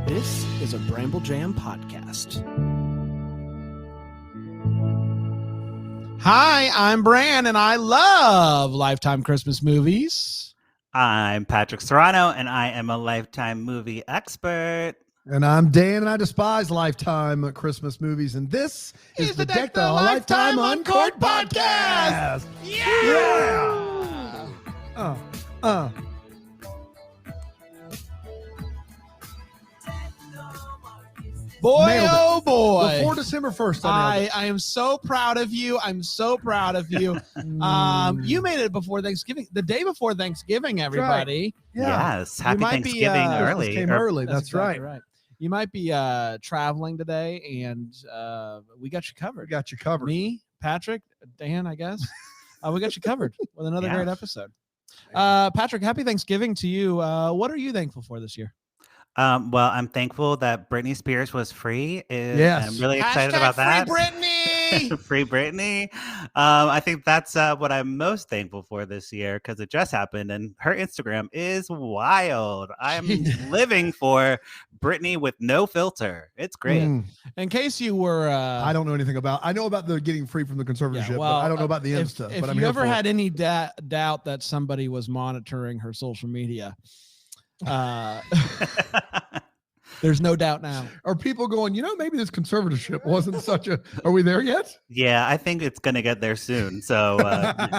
This is a Bramble Jam podcast. Hi, I'm Bran, and I love Lifetime Christmas movies. I'm Patrick Serrano, and I am a Lifetime movie expert. And I'm Dan, and I despise Lifetime Christmas movies. And this is the Deck the Lifetime McCord podcast. Yeah! Boy, Nailed it. oh boy. Before December 1st, I am so proud of you. I'm so proud of you. You made it before Thanksgiving, the day before Thanksgiving, everybody. Yeah. Yes, happy might be, Thanksgiving Christmas early. Came early. That's exactly right. You might be traveling today, and we got you covered. We got you covered. Me, Patrick, Dan, I guess. We got you covered with another Yeah. great episode. Patrick, happy Thanksgiving to you. What are you thankful for this year? Well, I'm thankful that Britney Spears was free. Yes. I'm really excited about that. Free Britney! Free Britney. I think that's what I'm most thankful for this year because it just happened and her Instagram is wild. I'm living for Britney with no filter. It's great. In case you were... I don't know anything about. I know about the getting free from the conservatorship, well, but I don't know about the end stuff. If But I'm you here ever for it. had any doubt that somebody was monitoring her social media, there's no doubt now. Are people going, maybe this conservatorship wasn't such a. Are we there yet? Yeah, I think it's going to get there soon. So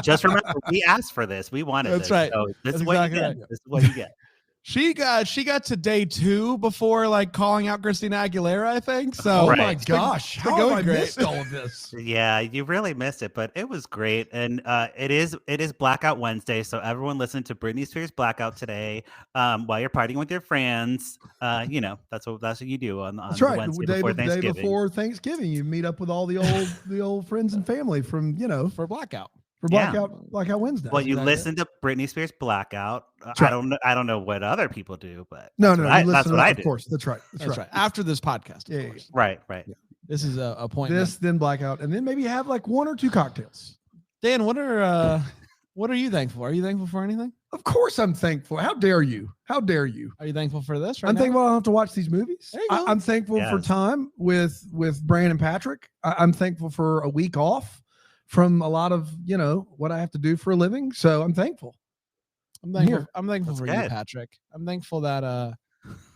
just remember, we asked for this. We wanted That's this. right. So this That's is what exactly you get. right. This is what you get. She got to day 2 before calling out Christina Aguilera, I think. So Oh Right. my It's been- gosh! it's been How have going I great. missed all of this? Yeah, you really missed it, but it was great. And it is Blackout Wednesday, so everyone listen to Britney Spears Blackout today while you're partying with your friends. That's what you do on That's the right. Wednesday The before day Thanksgiving. before Thanksgiving, you meet up with all the old friends and family from for blackout. for Yeah. Blackout Wednesday. Well, you Exactly. listen to Britney Spears Blackout. right. I don't know what other people do, but No, that's no, what I, you that's listen. what I Of do. course, that's right. That's right. After this podcast, of Yeah, yeah, course. Right. This is a appointment. This, then Blackout, and then maybe have like 1 or 2 cocktails. Dan, what are you thankful for? Are you thankful for anything? Of course, I'm thankful. How dare you? How dare you? Are you thankful for this? Right I'm now? thankful I don't have to watch these movies. There you go. I'm thankful for Yes. time with Brian and Patrick. I'm thankful for a week off from a lot of what I have to do for a living. So I'm thankful. I'm thankful. Here. I'm thankful That's for you, good. Patrick. I'm thankful that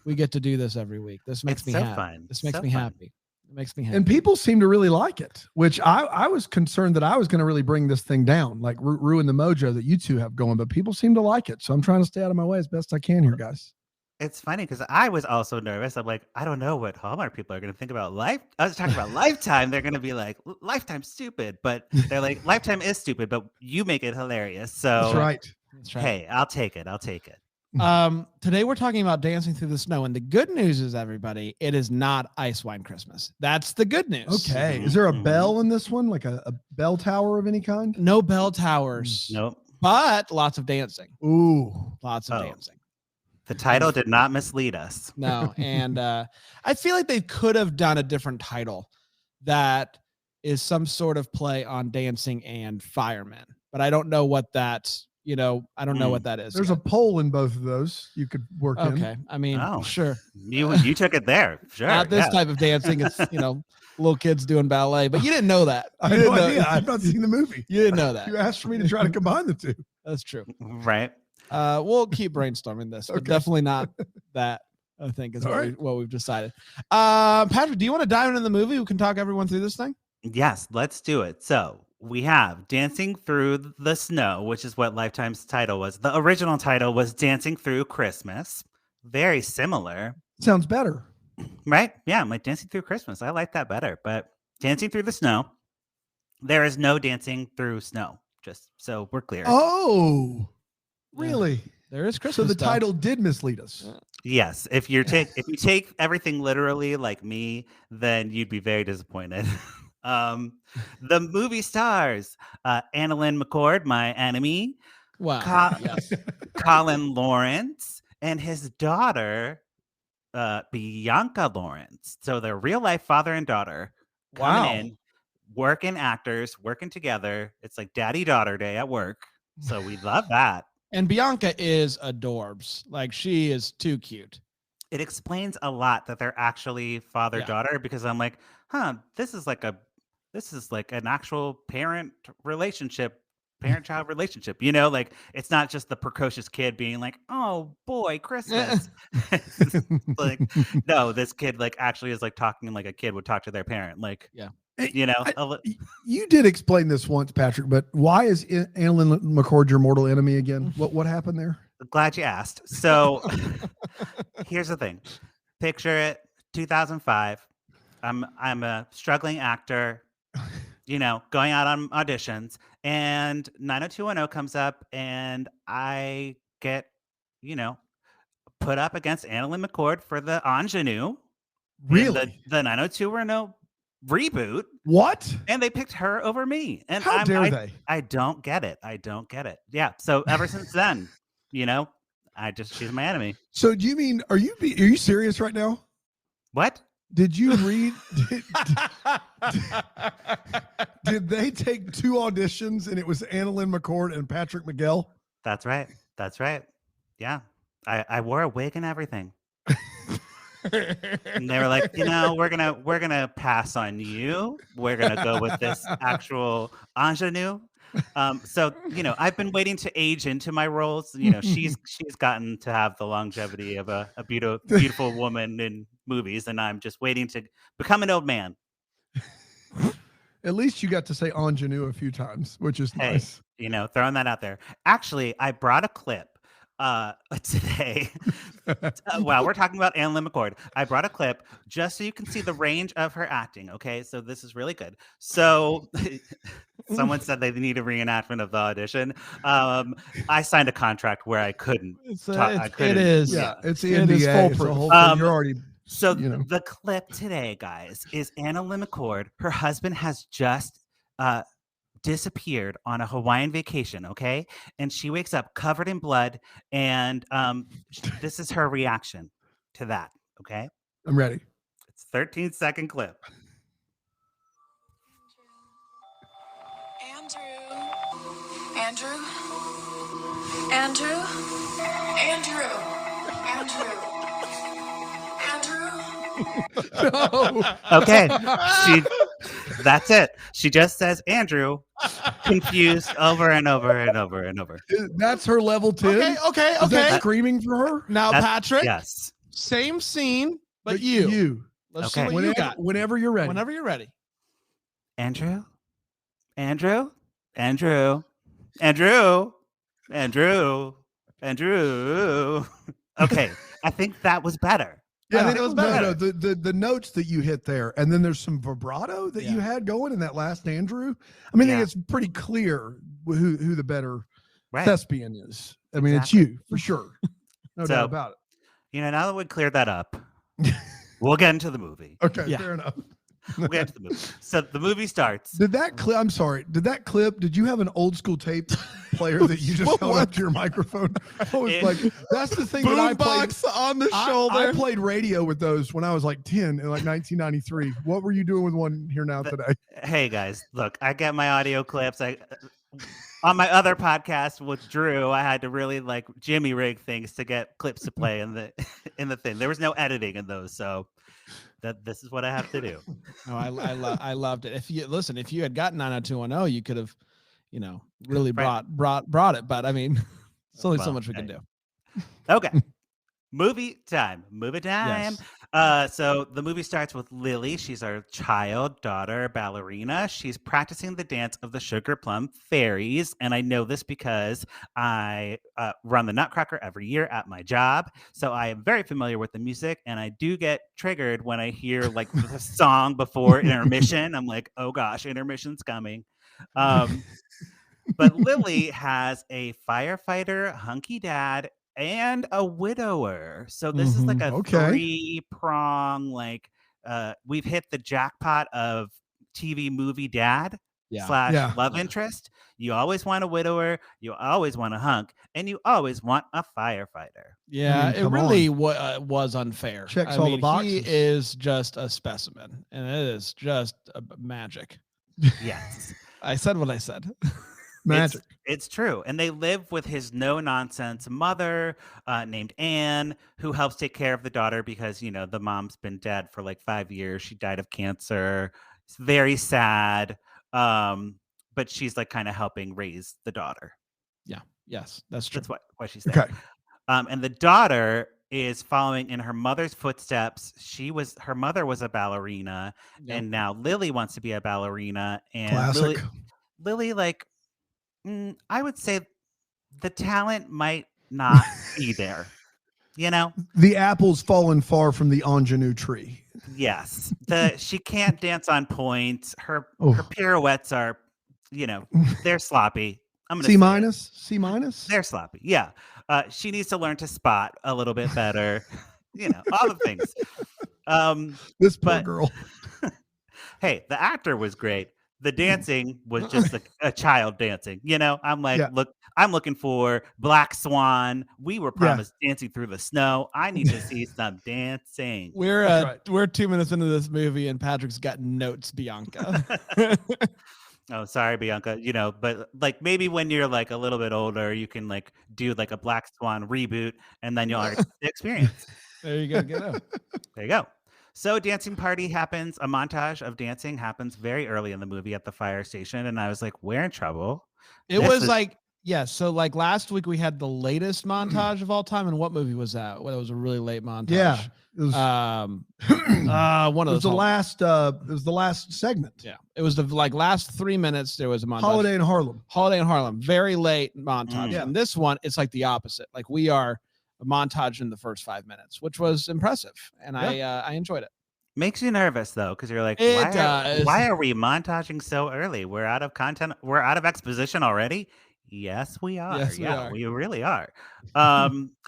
we get to do this every week. This makes It's me so happy. fun. This makes So me fun. happy. It makes me happy. And people seem to really like it, which I was concerned that I was going to really bring this thing down, like ruin the mojo that you two have going. But people seem to like it, so I'm trying to stay out of my way as best I can here, guys. It's funny because I was also nervous. I'm like, I don't know what Hallmark people are going to think about life. I was talking about Lifetime. They're going to be like, Lifetime's stupid, but they're like, Lifetime is stupid, but you make it hilarious. So That's right. That's right. hey, I'll take it. Today we're talking about Dancing Through the Snow, and the good news is, everybody, it is not Ice Wine Christmas. That's the good news. Okay. Is there a Mhm. bell in this one, like a bell tower of any kind? No bell towers, Nope. but lots of dancing. Ooh. Lots of Oh. dancing. The title did not mislead us. No, and I feel like they could have done a different title that is some sort of play on dancing and firemen, but I don't know what that. I don't know what that is. There's a pole in both of those you could work in. okay. I mean, Oh. sure. You took it there. Sure. Not this yeah. type of dancing. It's little kids doing ballet, but you didn't know that. I You have didn't no know- idea. I've not seen the movie. You didn't know that. You asked for me to try to combine the two. That's true. Right. We'll keep brainstorming this, but Okay. definitely not that. I think is All what, right. what we've decided. Patrick, do you want to dive into the movie? We can talk everyone through this thing. Yes, let's do it. So we have Dancing Through the Snow, which is what Lifetime's title was. The original title was Dancing Through Christmas. Very similar, Sounds better. right? Yeah, I'm like Dancing Through Christmas. I like that better. But Dancing Through the Snow, there is no dancing through snow. Just so we're clear. Oh, Yeah. really? There is So Christmas. the stuff. title did mislead us. Yes, if you take everything literally like me, then you'd be very disappointed. The movie stars AnnaLynne McCord, my enemy, Wow. yes. Colin Lawrence, and his daughter, Bianca Lawrence. So they're real life father and daughter coming Wow. in, working actors, working together. It's like daddy daughter day at work. So we love that. And Bianca is adorbs. Like, she is too cute. it explains a lot that they're actually father-daughter because I'm like, this is like an actual parent-child relationship, like it's not just the precocious kid being like, oh boy, Christmas. It's like, no, this kid like actually is like talking like a kid would talk to their parent. Like, Yeah. You did explain this once, Patrick, but why is AnnaLynne McCord your mortal enemy again? What happened there? Glad you asked. So here's the thing. Picture it, 2005. I'm a struggling actor, going out on auditions, and 90210 comes up, and I get, put up against AnnaLynne McCord for the ingenue. Really? The 90210 reboot. What? And they picked her over me. And how dare they? I don't get it. Yeah. So ever since then, she's my enemy. So do you mean, are you serious right now? What? Did you read? Did they take 2 auditions and it was AnnaLynne McCord and Patrick Miguel? That's right. Yeah. I wore a wig and everything. And they were like, we're gonna pass on you. We're gonna go with this actual ingenue. So I've been waiting to age into my roles. She's gotten to have the longevity of a beautiful woman in movies, and I'm just waiting to become an old man. At least you got to say ingenue a few times, which is nice. Throwing that out there. Actually, I brought a clip today. Wow, we're talking about AnnaLynne McCord. I brought a clip just so you can see the range of her acting. Okay, so this is really good. So someone said they need a reenactment of the audition. I signed a contract where I couldn't. It is. Yeah, it's the NDA. It is full you're already. So the clip today, guys, is AnnaLynne McCord. Her husband has just disappeared on a Hawaiian vacation, okay? And she wakes up covered in blood, and this is her reaction to that, okay? I'm ready. It's a 13-second clip. No. Okay. That's it. She just says Andrew, confused over and over and over and over. That's her level 10. Okay. Is that screaming for her? Now, Patrick. Yes. Same scene, but you. Let's see what you got. Whenever you're ready. Whenever you're ready. Andrew. Okay. I think that was better. Yeah, I think it was better. No, the notes that you hit there, and then there's some vibrato that you had going in that last Andrew. I mean, it's pretty clear who the better thespian is. I mean, It's you for sure. No doubt about it. Now that we cleared that up, we'll get into the movie. Okay, fair enough. We'll get into the movie. So the movie starts. Did that clip, did you have an old school tape player that you just held up to your microphone? I was like, that's the thing that I played. Boombox on the shoulder. I played radio with those when I was like 10 in like 1993. What were you doing with one here now today? Hey guys, look, I get my audio clips. On my other podcast with Drew, I had to really like Jimmy rig things to get clips to play in the thing. There was no editing in those, so this is what I have to do. No, I loved it. If you had gotten 90210, you could have, really brought it. But I mean, it's only so much we can do. Okay. Movie time. Yes. So the movie starts with Lily. She's our daughter, ballerina. She's practicing the dance of the Sugar Plum Fairies. And I know this because I run the Nutcracker every year at my job. So I am very familiar with the music. And I do get triggered when I hear like the song before intermission. I'm like, oh gosh, intermission's coming. But Lily has a firefighter, hunky dad, and a widower. So this is like a 3-prong, like we've hit the jackpot of TV movie dad / love interest. You always want a widower, you always want a hunk, and you always want a firefighter. Yeah, it really was unfair. Checks all the boxes. He is just a specimen, and it is just magic. Yes. I said what I said. magic. It's true. And they live with his no-nonsense mother named Anne, who helps take care of the daughter because, the mom's been dead for like 5 years. She died of cancer. It's very sad. But she's like kind of helping raise the daughter. Yeah. Yes, that's true. That's why she's there. Okay. And the daughter is following in her mother's footsteps. Her mother was a ballerina, and now Lily wants to be a ballerina. And classic. Lily, like, I would say the talent might not be there. The apple's fallen far from the ingenue tree. Yes, she can't dance on point. Her pirouettes are, they're sloppy. I'm gonna C minus. They're sloppy. Yeah, she needs to learn to spot a little bit better. All the things. This poor girl. Hey, the actor was great. The dancing was just a child dancing. I'm like, look, I'm looking for Black Swan. We were promised dancing through the snow. I need to see some dancing. We're 2 minutes into this movie, and Patrick's got notes, Bianca. Oh, sorry, Bianca. But like maybe when you're like a little bit older, you can like do like a Black Swan reboot, and then you'll experience. There you go. Get out. There you go. So dancing party happens. A montage of dancing happens very early in the movie at the fire station, and I was like, "We're in trouble." So like last week we had the latest montage of all time, and what movie was that? Well, it was a really late montage. Yeah, it was one of those. It was the last segment. Yeah, it was the last 3 minutes. There was a montage. Holiday in Harlem. Very late montage. And this one, it's like the opposite. Like we are a montage in the first 5 minutes, which was impressive, and I enjoyed it. Makes you nervous though, because you're like, why are we montaging so early? We're out of content. We're out of exposition already. Yes, we are. Yes, we really are.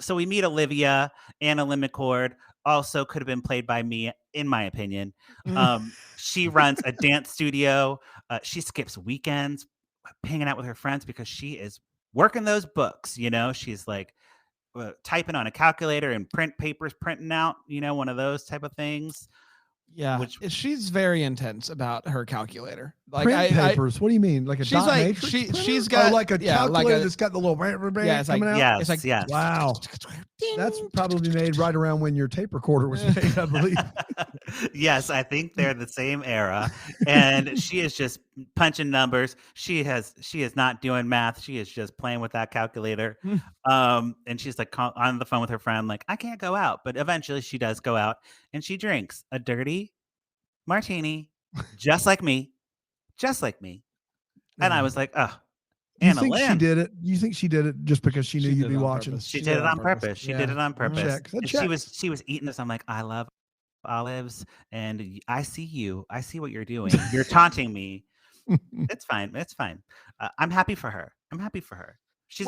So we meet Olivia. AnnaLynne McCord also could have been played by me, in my opinion. She runs a dance studio. She skips weekends, hanging out with her friends because she is working those books. She's like typing on a calculator and printing out, one of those type of things. Yeah, she's very intense about her calculator. Like print papers. What do you mean? Like a she's like matrix she's got like a calculator that's got the little coming out. Yes, it's like wow. That's probably made right around when your tape recorder was made, I believe. Yes, I think they're the same era. And she is just punching numbers. She is not doing math. She is just playing with that calculator. And she's like on the phone with her friend, like, I can't go out. But eventually she does go out and she drinks a dirty martini, just like me. And I was like, oh, You think she did it? You think she did it just because she knew you'd be watching? She did it on purpose. She did it on purpose. She was eating this. I'm like, I love olives, and I see you. I see what you're doing. You're taunting me. It's fine. It's fine. I'm happy for her. She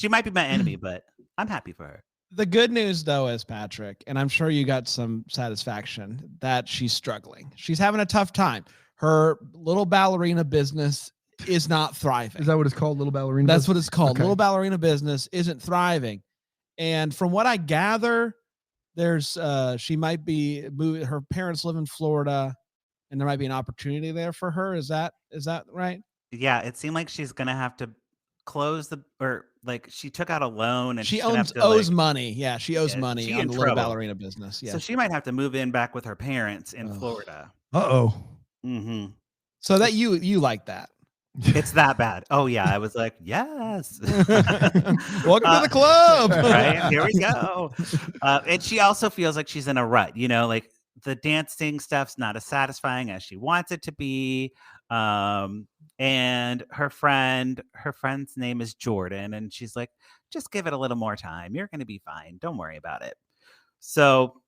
might be my enemy, but I'm happy for her. The good news, though, is, Patrick, and I'm sure you got some satisfaction that she's struggling. She's having a tough time. Her little ballerina business is not thriving. Is that what it's called? Little ballerina? That's what it's called. Okay. Little ballerina business isn't thriving. And from what I gather, she might be moving. Her parents live in Florida, and there might be an opportunity there for her. Is that right? Yeah, it seemed like she's gonna have to close she took out a loan, and she owes money. Yeah, she owes money on the little ballerina business. Yeah, so she might have to move in back with her parents in Florida. Mm-hmm. So that you like that? It's that bad. Oh yeah, I was like, yes. Welcome to the club. Right, here we go. And she also feels like she's in a rut. Like the dancing stuff's not as satisfying as she wants it to be. And her friend's name is Jordan, and she's like, just give it a little more time. You're going to be fine. Don't worry about it. So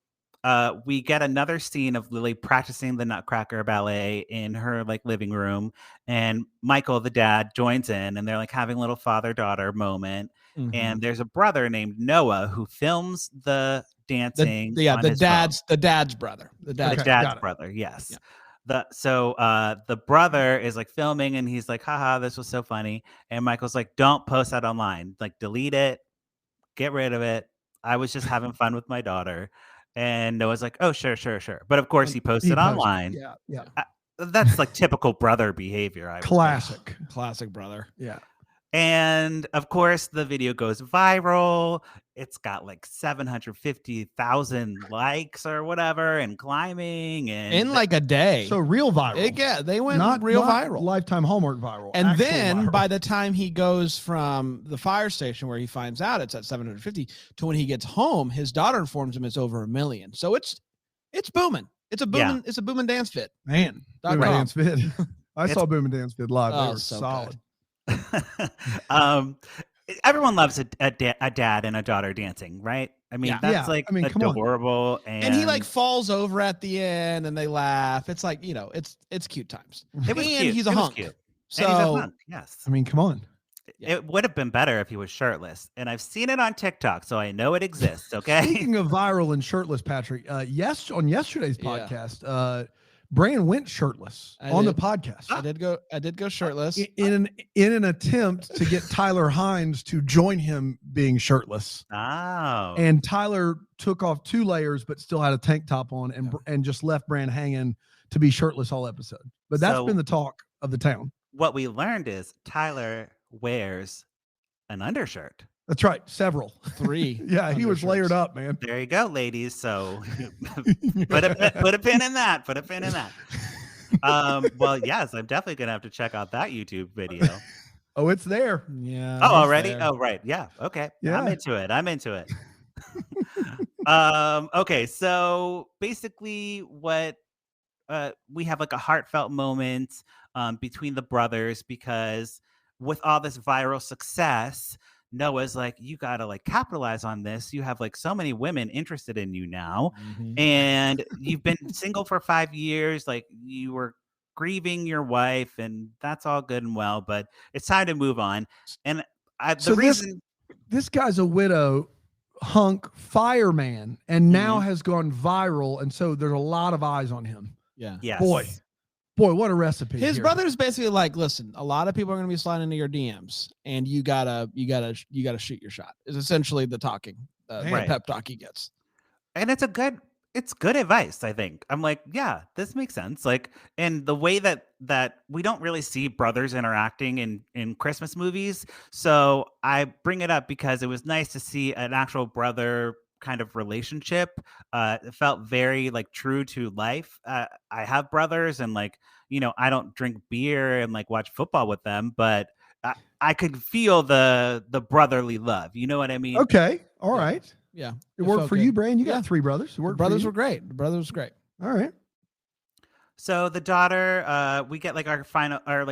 we get another scene of Lily practicing the Nutcracker ballet in her living room, and Michael, the dad, joins in, and they're having a little father-daughter moment. Mm-hmm. And there's a brother named Noah who films the dancing. The dad's brother. The dad's brother. Yes. Yeah. The brother is filming, and he's like, haha, this was so funny. And Michael's like, don't post that online. Delete it. Get rid of it. I was just having fun with my daughter. And Noah's like, oh, sure. But of course he posted online. Yeah. That's typical brother behavior. Classic brother. Yeah. And of course, the video goes viral. It's got like 750,000 likes or whatever, and climbing, and in like a day. So real viral. They went not viral. Lifetime Hallmark viral. And then viral. by the time he goes from the fire station where he finds out it's at 750 to when he gets home, his daughter informs him it's over 1 million. So it's booming. It's a booming dance fit. Man, Boom Dance Fit. I saw Boom and Dance Fit live. They were so solid. Everyone loves a dad and a daughter dancing, right? I mean, that's like adorable. And he like falls over at the end and they laugh. It's like, it's cute times. It was cute. He's a hunk. So, and he's a hunk, yes. I mean, come on. It would have been better if he was shirtless. And I've seen it on TikTok, so I know it exists, okay? Speaking of viral and shirtless, Patrick, on yesterday's podcast, Brand went shirtless on the podcast. I did go shirtless in an attempt to get Tyler Hines to join him being shirtless. Oh. And Tyler took off 2 layers, but still had a tank top on and just left Brand hanging to be shirtless all episode. But that's been the talk of the town. What we learned is Tyler wears an undershirt. That's right. Several. 3. Yeah, he was layered up, man. There you go, ladies. So put a pin in that. Put a pin in that. Well, yes, I'm definitely going to have to check out that YouTube video. Oh, it's there. Yeah. Oh, already? There. Oh, right. Yeah. Okay. Yeah. I'm into it. Okay. So basically what we have like a heartfelt moment between the brothers, because with all this viral success, Noah's like, you got to like capitalize on this. You have like so many women interested in you now. Mm-hmm. And you've been single for 5 years. Like you were grieving your wife, and that's all good and well, but it's time to move on. And this guy's a widow hunk fireman and now has gone viral. And so there's a lot of eyes on him. Yeah. Yes. Boy, what a recipe. His brother's basically like, listen, a lot of people are going to be sliding into your DMs, and you gotta shoot your shot. Is essentially the talking, pep talk he gets. And it's good advice, I think. I'm like, yeah, this makes sense. Like, and the way that we don't really see brothers interacting in Christmas movies. So I bring it up because it was nice to see an actual brother kind of relationship. It felt very like true to life. I have brothers, and like, I don't drink beer and like watch football with them, but I could feel the brotherly love. You know what I mean? Okay. All right. Yeah. It worked for you, Brand. You got 3 brothers. The brothers were great. The brothers were great. All right. So the daughter, we get like our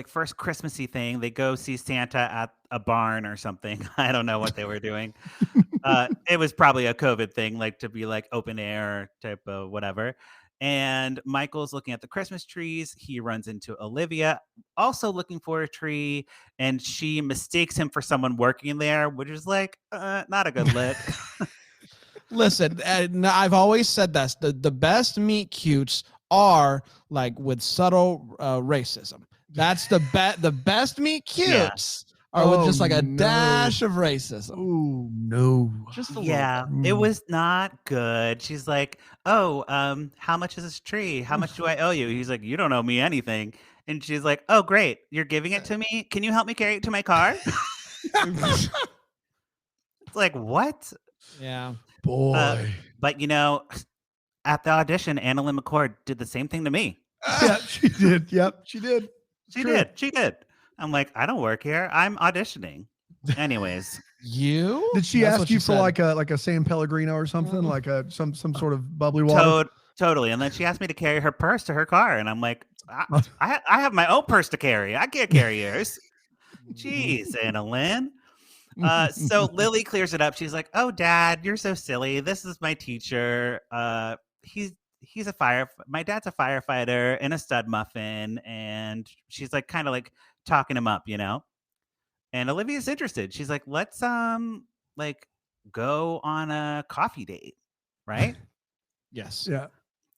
first Christmassy thing. They go see Santa at a barn or something. I don't know what they were doing. It was probably a COVID thing, like to be like open air type of whatever. And Michael's looking at the Christmas trees. He runs into Olivia, also looking for a tree, and she mistakes him for someone working there, which is like not a good look. Listen, I've always said this: the best meet cutes are like with subtle racism. That's the best meet cutes are with just like a dash of racism. Oh no. Just a little. It was not good. She's like, oh, how much is this tree? How much do I owe you? He's like, you don't owe me anything. And she's like, oh great, you're giving it to me? Can you help me carry it to my car? It's like, what? Yeah. Boy. But at the audition, AnnaLynne McCord did the same thing to me. Yeah, she did. Yep, she did. She did. I'm like, I don't work here. I'm auditioning. Anyways. Did she ask you for like a San Pellegrino or something? Like some sort of bubbly water? Totally. And then she asked me to carry her purse to her car. And I'm like, I have my own purse to carry. I can't carry yours. Jeez, AnnaLynne. So Lily clears it up. She's like, oh, Dad, you're so silly. This is my teacher. He's my dad's a firefighter and a stud muffin. And she's like kind of like talking him up, and Olivia's interested. She's like, let's like go on a coffee date, right? Yes. Yeah.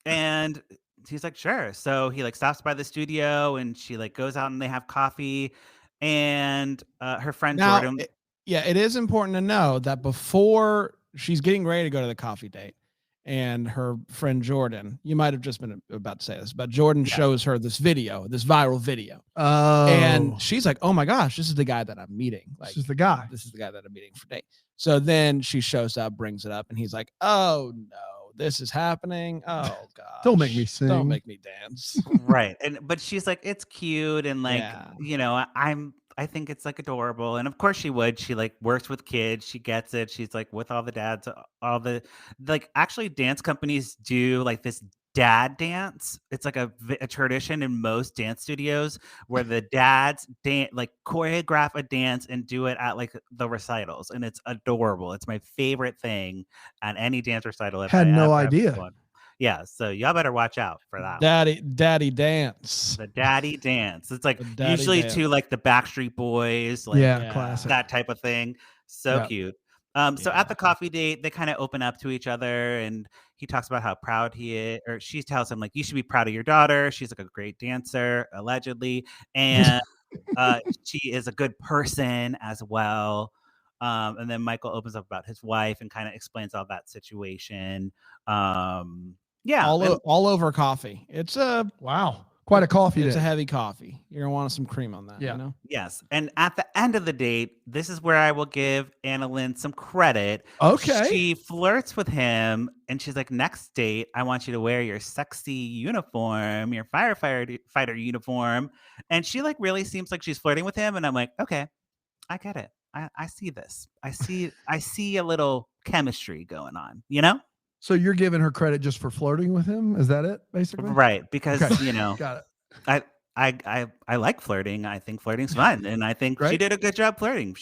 And he's like, sure. So he like stops by the studio, and she like goes out and they have coffee, and her friend Jordan. It is important to know that before she's getting ready to go to the coffee date, and her friend Jordan. You might have just been about to say this, but Jordan shows her this viral video. Oh. And she's like, oh my gosh, this is the guy that I'm meeting. Like, this is the guy. This is the guy that I'm meeting for date. So then she shows up, brings it up, and he's like, oh no, this is happening. Oh god. Don't make me sing. Don't make me dance. Right. But she's like, it's cute. And like, I think it's like adorable. And of course she would. She like works with kids. She gets it. She's like with all the dads, actually dance companies do like this dad dance. It's like a tradition in most dance studios where the dads choreograph a dance and do it at like the recitals. And it's adorable. It's my favorite thing at any dance recital. Had no idea. Yeah, so y'all better watch out for that. Daddy dance. The daddy dance. It's like usually to like the Backstreet Boys, like classic. that type of thing. So cute. So at the coffee date, they kind of open up to each other, and he talks about how proud he is, or she tells him like, you should be proud of your daughter. She's like a great dancer, allegedly, and she is a good person as well. And then Michael opens up about his wife and kind of explains all that situation. All over coffee. It's quite a coffee. It's a heavy coffee. You're gonna want some cream on that. Yeah. You know? Yes. And at the end of the date, this is where I will give AnnaLynne some credit. Okay. She flirts with him, and she's like, next date, I want you to wear your sexy uniform, your fighter uniform. And she like really seems like she's flirting with him, and I'm like, okay, I get it. I see this. I see a little chemistry going on, you know? So you're giving her credit just for flirting with him? Is that it, basically? Right, because got it. I like flirting. I think flirting's fun, and I think she did a good job flirting.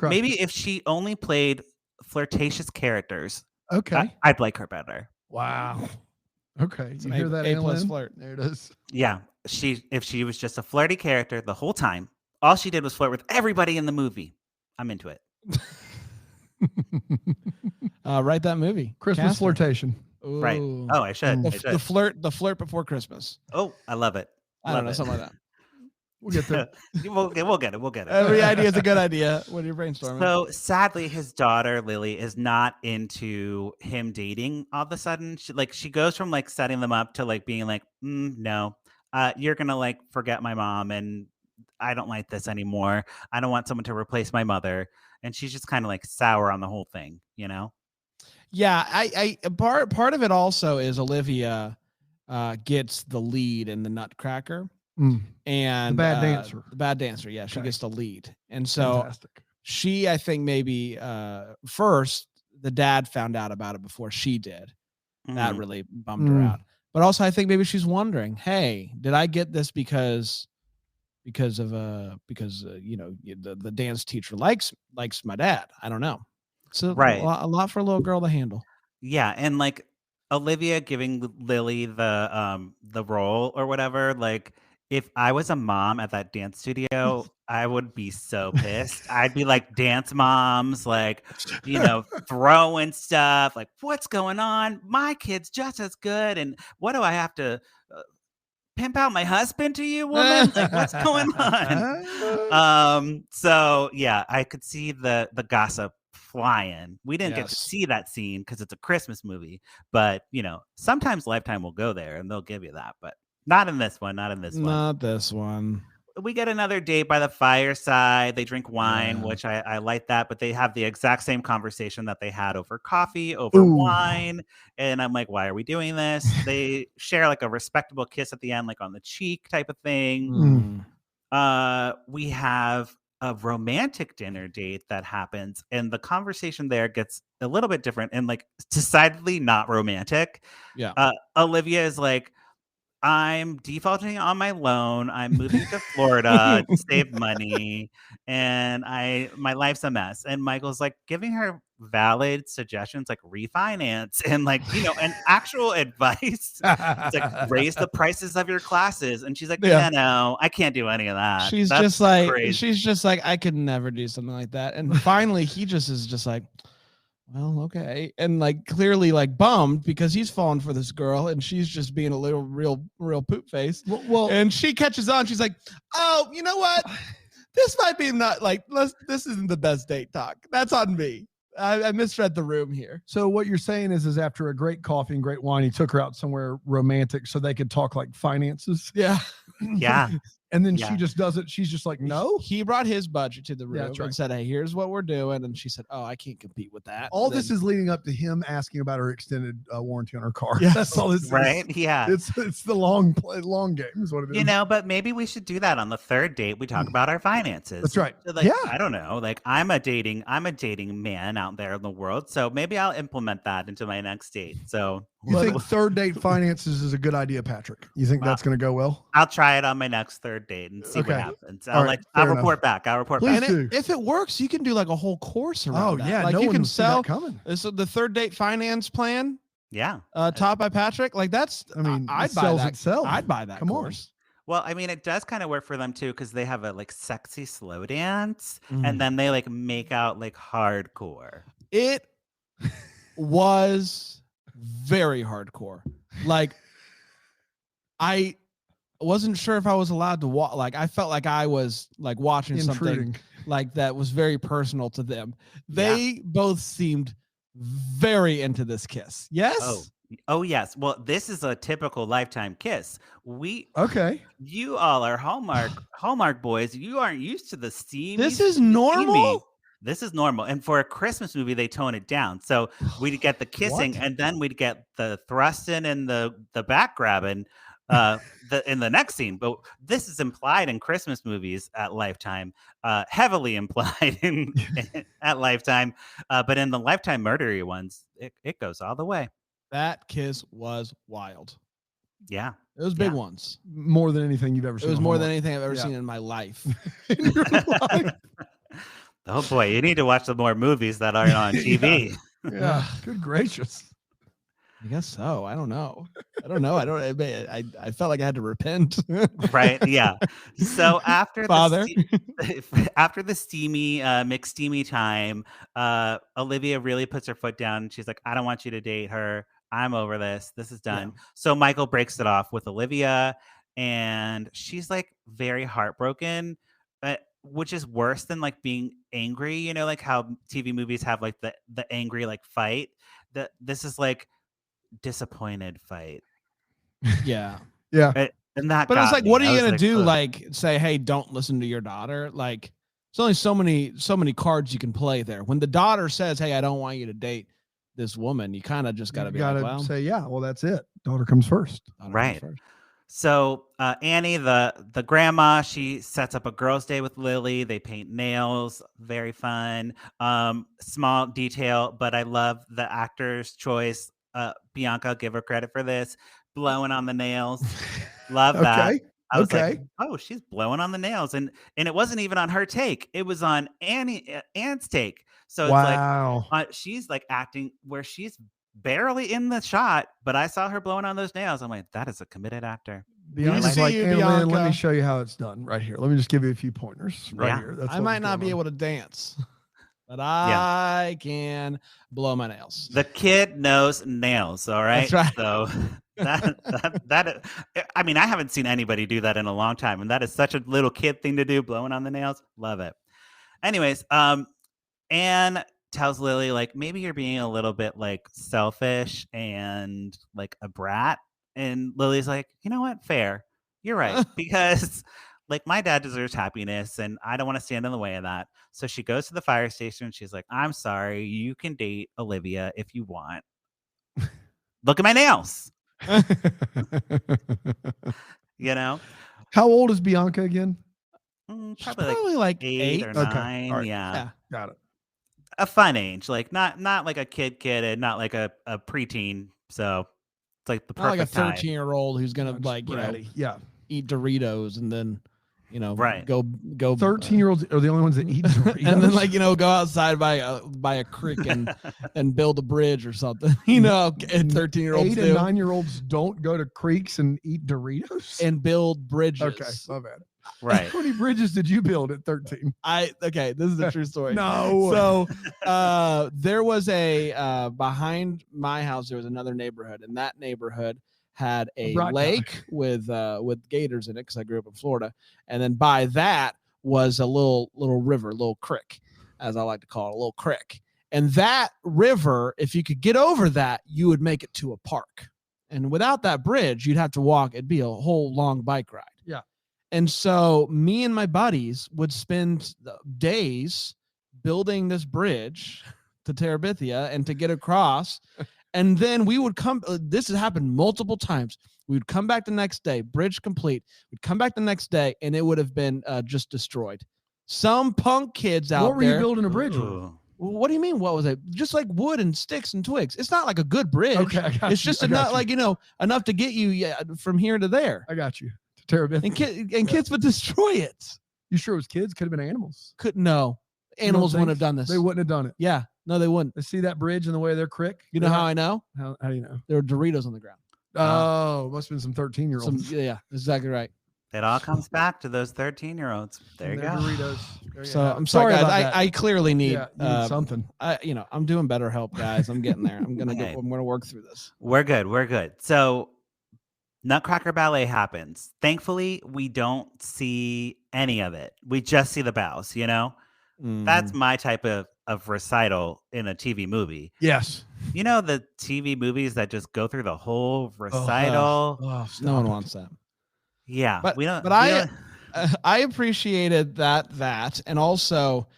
Maybe if she only played flirtatious characters, I'd like her better. Wow. Okay, you hear that? A+ flirt. There it is. Yeah, if she was just a flirty character the whole time, all she did was flirt with everybody in the movie, I'm into it. Write that movie. Christmas flirtation. Ooh. Right. Oh, I should. The flirt before Christmas. Oh, I love it. I don't know, something like that. We'll get there. We'll get it. Every idea is a good idea when you're brainstorming. So sadly, his daughter Lily is not into him dating. All of a sudden, she goes from like setting them up to like being like, no, you're gonna like forget my mom, and I don't like this anymore. I don't want someone to replace my mother. And she's just kind of like sour on the whole thing, you know? Yeah, I part of it also is Olivia gets the lead in the Nutcracker, and the bad dancer. Yeah, she gets the lead, and so she, I think maybe first the dad found out about it before she did. That really bummed her out. But also, I think maybe she's wondering, hey, did I get this because the dance teacher likes my dad? I don't know. It's a lot for a little girl to handle. Yeah, and like Olivia giving Lily the role or whatever, like if I was a mom at that dance studio, I would be so pissed. I'd be like, dance moms, like, throwing stuff, like, what's going on? My kid's just as good, and what do I have to pimp out my husband to you, woman? Like, what's going on? So yeah, I could see the gossip flying. We didn't get to see that scene because it's a Christmas movie, but sometimes Lifetime will go there and they'll give you that, but not in this one. Not this one. We get another date by the fireside. They drink wine, which I like that, but they have the exact same conversation that they had over coffee, over wine. And I'm like, why are we doing this? They share like a respectable kiss at the end, like on the cheek type of thing. We have a romantic dinner date that happens, and the conversation there gets a little bit different and like decidedly not romantic. Olivia is like, I'm defaulting on my loan. I'm moving to Florida to save money, and my life's a mess. And Michael's like giving her valid suggestions, like refinance and like and actual advice. It's like, raise the prices of your classes, and she's like, no, I can't do any of that. She's just like, I could never do something like that. And finally, he just is just like, well, okay. And like clearly like bummed because he's falling for this girl and she's just being a little real poop face. Well, and she catches on. She's like, oh, you know what? This might be not like, this isn't the best date talk. That's on me. I misread the room here. So what you're saying is after a great coffee and great wine, he took her out somewhere romantic so they could talk like finances. Yeah. Yeah. And then she just does it. She's just like, no. He brought his budget to the room that's right. and said, hey, here's what we're doing. And she said, oh, I can't compete with that. All this is leading up to him asking about her extended warranty on her car. Yes. That's all this Right? is. Yeah. It's the long game is what it is. You know, but maybe we should do that on the third date. We talk about our finances. That's right. So, like, I don't know. Like, I'm a dating man out there in the world. So maybe I'll implement that into my next date. So you think third date finances is a good idea, Patrick? You think that's going to go well? I'll try it on my next third date and see what happens. I'll report back. Please do. If it works, you can do like a whole course around that. Yeah. Like no you one can will see that sell coming. this the third date finance plan. Yeah. Taught by Patrick. Like that's, I mean, I'd buy sells that. itself. I'd buy that course. Well, I mean, it does kind of work for them too, because they have a like sexy slow dance and then they like make out like hardcore. It was very hardcore. Like I wasn't sure if I was allowed to watch. Like I felt like I was like watching something like that was very personal to them. They both seemed very into this kiss. Yes. Oh yes. Well, this is a typical Lifetime kiss. You all are Hallmark boys. You aren't used to the steamy. This is normal. This is normal. And for a Christmas movie, they tone it down. So we'd get the kissing and then we'd get the thrusting and the back grabbing in the next scene. But this is implied in Christmas movies at Lifetime, heavily implied at Lifetime. But in the Lifetime murdery ones, it goes all the way. That kiss was wild. Yeah. It was big ones. More than anything you've ever seen. It was more than anything I've ever seen in my life. In your life. Oh boy, you need to watch some more movies that aren't on TV. Yeah. Good gracious. I guess so. I don't know. I felt like I had to repent. Right. Yeah. So after Father, after the steamy McSteamy time, Olivia really puts her foot down and she's like, I don't want you to date her. I'm over this. This is done. Yeah. So Michael breaks it off with Olivia and she's like very heartbroken, which is worse than like being angry, you know, like how TV movies have like the angry like fight. This is like disappointed fight. Yeah. And that, but it's like, what are you gonna do? Like, say, hey, don't listen to your daughter. Like, there's only so many cards you can play there. When the daughter says, hey, I don't want you to date this woman, you kind of just gotta say, yeah, well, that's it. Daughter comes first. Right. So Annie, the grandma, she sets up a girls' day with Lily. They paint nails. Very fun. Small detail, but I love the actor's choice. Bianca, give her credit for this. Blowing on the nails. Love that. I was like, oh, she's blowing on the nails. And it wasn't even on her take. It was on Anne's take. So it's like she's like acting where she's barely in the shot, but I saw her blowing on those nails. I'm like, that is a committed actor. Bianca's like, AnnaLynne, let me show you how it's done right here. Let me just give you a few pointers right here. That's I might not be able to dance, but I can blow my nails. The kid knows nails. All right. That's right. So that I mean, I haven't seen anybody do that in a long time. And that is such a little kid thing to do, blowing on the nails. Love it. Anyways, Anne tells Lily, like, maybe you're being a little bit like selfish and like a brat. And Lily's like, you know what? Fair. You're right. Because like my dad deserves happiness and I don't want to stand in the way of that. So she goes to the fire station. She's like, I'm sorry. You can date Olivia if you want. Look at my nails. You know? How old is Bianca again? Probably like 8 or 9. Right. Yeah. Got it. A fun age, like not like a kid and not like a preteen. So it's like the perfect not like a 13-year-old who's gonna like eat Doritos and then go 13-year-olds are the only ones that eat Doritos. And then go outside by a creek and build a bridge or something. And 13-year-olds 8 and 9-year-olds don't go to creeks and eat Doritos and build bridges. Okay, my bad. Right. How many bridges did you build at 13? This is a true story. No. So there was a behind my house, there was another neighborhood, and that neighborhood had a lake with gators in it because I grew up in Florida. And then by that was a little river, little creek, as I like to call it, a little creek. And that river, if you could get over that, you would make it to a park. And without that bridge, you'd have to walk. It'd be a whole long bike ride. Yeah. And so me and my buddies would spend days building this bridge to Terabithia and to get across. And then we would come, this has happened multiple times. We would come back the next day, bridge complete. We'd come back the next day and it would have been just destroyed. Some punk kids out there. What were you building a bridge with? What do you mean? What was it? Just like wood and sticks and twigs. It's not like a good bridge. Okay, it's just enough, like, enough to get you from here to there. I got you. To Terabithia. And kids would destroy it. You sure it was kids? Could have been animals. No. Animals wouldn't have done this. They wouldn't have done it. Yeah. No, they wouldn't. They see that bridge in the way of their crick. You know how I know? How do you know? There were Doritos on the ground. Oh, must have been some 13-year-olds. Yeah, exactly right. It all comes back to those 13-year-olds. There you go. Doritos. So I'm sorry, guys. I clearly need, something. I'm doing better help, guys. I'm getting there. I'm gonna work through this. We're good. So Nutcracker Ballet happens. Thankfully, we don't see any of it. We just see the bows, That's my type of recital in a TV movie. Yes. The TV movies that just go through the whole recital. No one wants that. Yeah, but I appreciated that, and also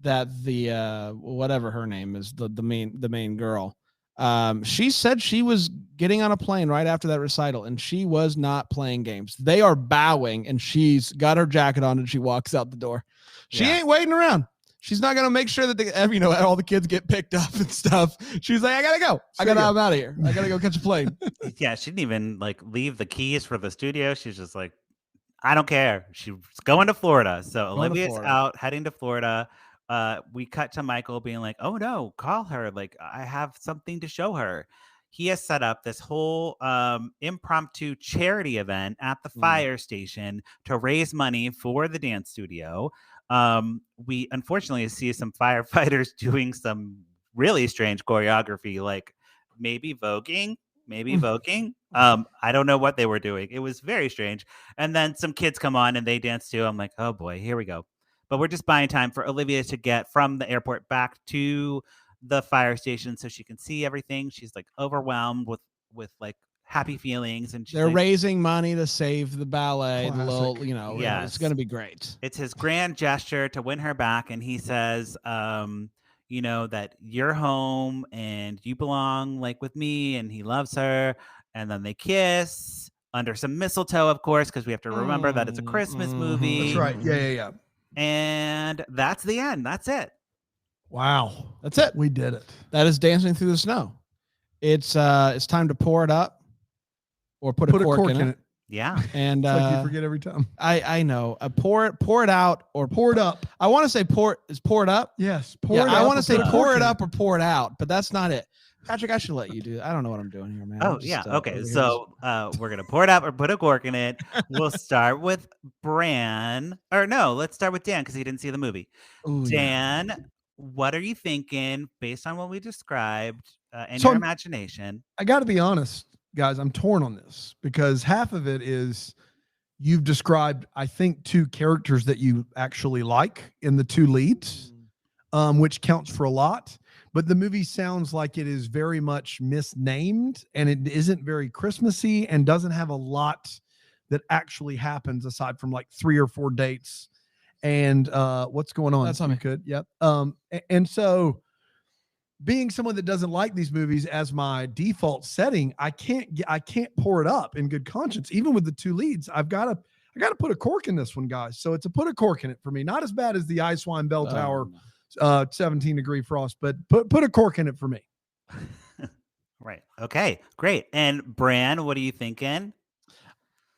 that the whatever her name is, the main girl. She said she was getting on a plane right after that recital, and she was not playing games. They are bowing, and she's got her jacket on, and she walks out the door. She ain't waiting around. She's not gonna make sure that all the kids get picked up and stuff. She's like, I gotta go. I'm out of here. I gotta go catch a plane. Yeah, she didn't even leave the keys for the studio. She's just like, I don't care. She's going to Florida. So Olivia's out heading to Florida. We cut to Michael being like, oh no, call her. Like, I have something to show her. He has set up this whole impromptu charity event at the fire station to raise money for the dance studio. We unfortunately see some firefighters doing some really strange choreography, like maybe voguing. I don't know what they were doing. It was very strange. And then some kids come on and they dance too. I'm like, oh boy, here we go. But we're just buying time for Olivia to get from the airport back to the fire station so she can see everything. She's like overwhelmed with like happy feelings, and they're raising money to save the ballet. Yes. It's going to be great. It's his grand gesture to win her back, and he says, that you're home and you belong with me, and he loves her, and then they kiss under some mistletoe, of course, because we have to remember that it's a Christmas movie. That's right. Yeah. And that's the end. That's it. Wow, that's it. We did it. That is Dancing Through the Snow. It's time to pour it up. Or put a cork in it. Yeah. And it's like you forget every time. I know. Pour it out or pour it up. I want to say pour it up. Yes. Pour it up. I want to say pour it up or pour it out, but that's not it. Patrick, I should let you do it. I don't know what I'm doing here, man. Oh, yeah. Okay. So we're going to pour it up or put a cork in it. We'll start with Bran. Or no, let's start with Dan because he didn't see the movie. Ooh, Dan, what are you thinking based on what we described and your imagination? I got to be honest. Guys, I'm torn on this because half of it is you've described, I think, two characters that you actually like in the two leads, which counts for a lot. But the movie sounds like it is very much misnamed and it isn't very Christmassy and doesn't have a lot that actually happens aside from like 3 or 4 dates. And what's going on? That's something good. Yep. And so being someone that doesn't like these movies as my default setting, I can't pour it up in good conscience. Even with the two leads, I got to put a cork in this one, guys. So it's a put a cork in it for me. Not as bad as the Ice Wine Bell Tower 17-degree frost, but put a cork in it for me. Right. Okay, great. And Bran, what are you thinking?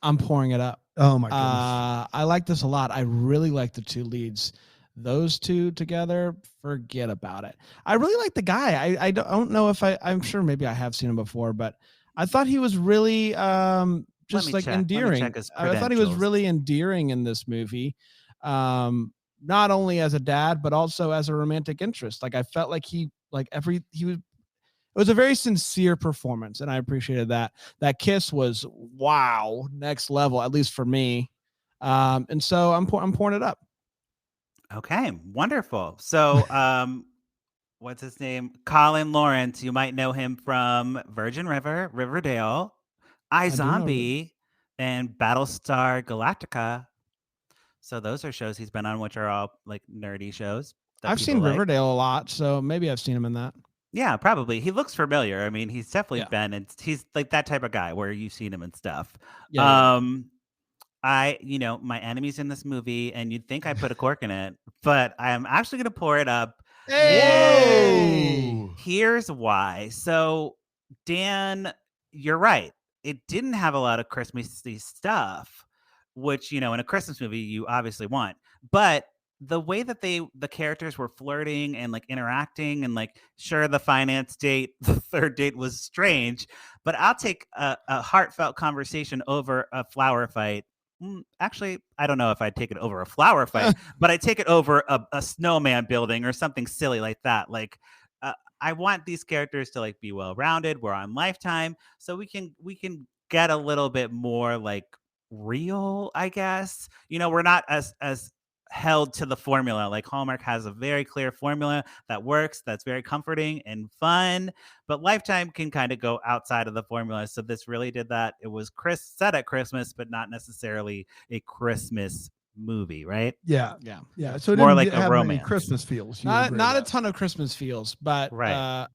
I'm pouring it up. Oh my goodness. I like this a lot. I really like the two leads. Those two together, forget about it. I really like the guy. I don't know if I'm sure maybe I have seen him before, but I thought he was really just like endearing. I thought he was really endearing in this movie. Not only as a dad, but also as a romantic interest. Like I felt like it was a very sincere performance, and I appreciated that. That kiss was wow, next level, at least for me. And so I'm pouring it up. Okay, wonderful. So what's his name? Colin Lawrence. You might know him from Virgin River, Riverdale, iZombie, and Battlestar Galactica. So those are shows he's been on, which are all like nerdy shows. I've seen Riverdale a lot, so maybe I've seen him in that. Yeah, probably. He looks familiar. I mean, he's definitely been, and he's like that type of guy where you've seen him and stuff. Yeah. My enemy's in this movie, and you'd think I put a cork in it, but I'm actually going to pour it up. Hey! Here's why. So, Dan, you're right. It didn't have a lot of Christmassy stuff, which, in a Christmas movie, you obviously want. But the way that the characters were flirting and like interacting and like, sure, the finance date, the third date was strange, but I'll take a heartfelt conversation over a flower fight. Actually, I don't know if I'd take it over a flower fight, but I'd take it over a snowman building or something silly like that. Like, I want these characters to like be well-rounded. We're on Lifetime, so we can get a little bit more like real, I guess. We're not as held to the formula. Like Hallmark has a very clear formula that works, that's very comforting and fun, but Lifetime can kind of go outside of the formula. So this really did that. It was set at Christmas, but not necessarily a Christmas movie, right? Yeah. So it more didn't like have a romance. Christmas feels. Not a ton of Christmas feels, but I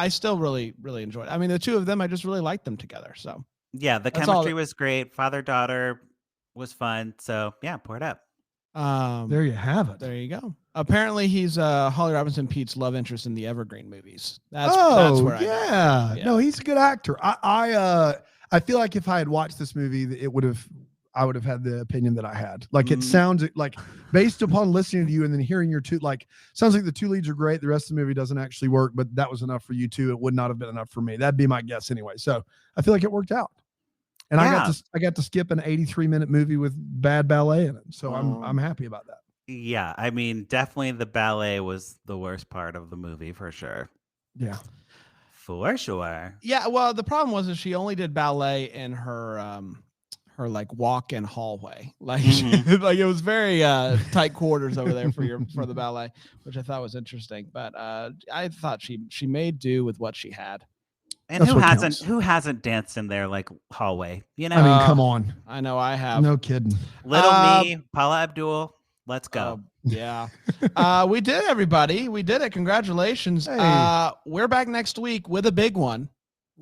still really, really enjoyed it. I mean, the two of them, I just really liked them together. So yeah, the chemistry was great. Father-daughter was fun. So yeah, pour it up. There you have it. There you go. Apparently, he's Holly Robinson Pete's love interest in the Evergreen movies. That's where I No, he's a good actor. I feel like if I had watched this movie, I would have had the opinion that I had. Like it sounds like, based upon listening to you and then hearing your two, like sounds like the two leads are great. The rest of the movie doesn't actually work, but that was enough for you too. It would not have been enough for me. That'd be my guess anyway. So I feel like it worked out. And I got to skip an 83-minute movie with bad ballet in it. So I'm happy about that. Yeah, I mean, definitely the ballet was the worst part of the movie for sure. Yeah. For sure. Yeah, well, the problem was that she only did ballet in her like walk-in hallway. Like like it was very tight quarters over there for the ballet, which I thought was interesting. But I thought she made do with what she had. And who hasn't danced in their like hallway? I mean, come on. I know I have. No kidding. Little me, Paula Abdul. Let's go. Yeah. We did it, everybody. We did it. Congratulations. Hey. We're back next week with a big one.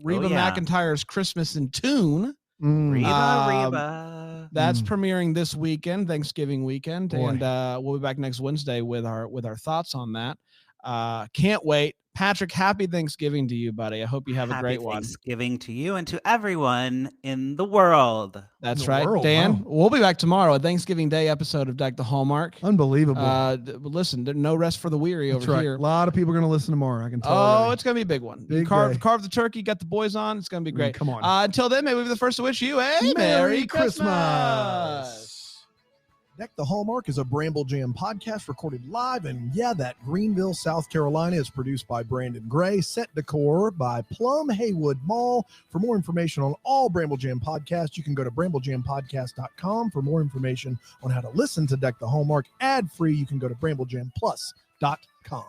Reba McEntire's Christmas in Tune. Reba. That's premiering this weekend, Thanksgiving weekend. Boy. And we'll be back next Wednesday with our thoughts on that. Can't wait. Patrick, happy Thanksgiving to you, buddy. I hope you have a great one. Happy Thanksgiving to you and to everyone in the world. That's right. Dan, we'll be back tomorrow, a Thanksgiving Day episode of Deck the Hallmark. Unbelievable. Listen, there's no rest for the weary over here. A lot of people are going to listen tomorrow. I can tell. Oh, it's going to be a big one. Carve the turkey, got the boys on. It's going to be great. Come on. Until then, maybe we'll be the first to wish you a Merry Christmas. Deck the Hallmark is a Bramble Jam podcast recorded live in, that Greenville, South Carolina. Is produced by Brandon Gray. Set decor by Plum Haywood Mall. For more information on all Bramble Jam podcasts, you can go to bramblejampodcast.com. For more information on how to listen to Deck the Hallmark ad-free, you can go to bramblejamplus.com.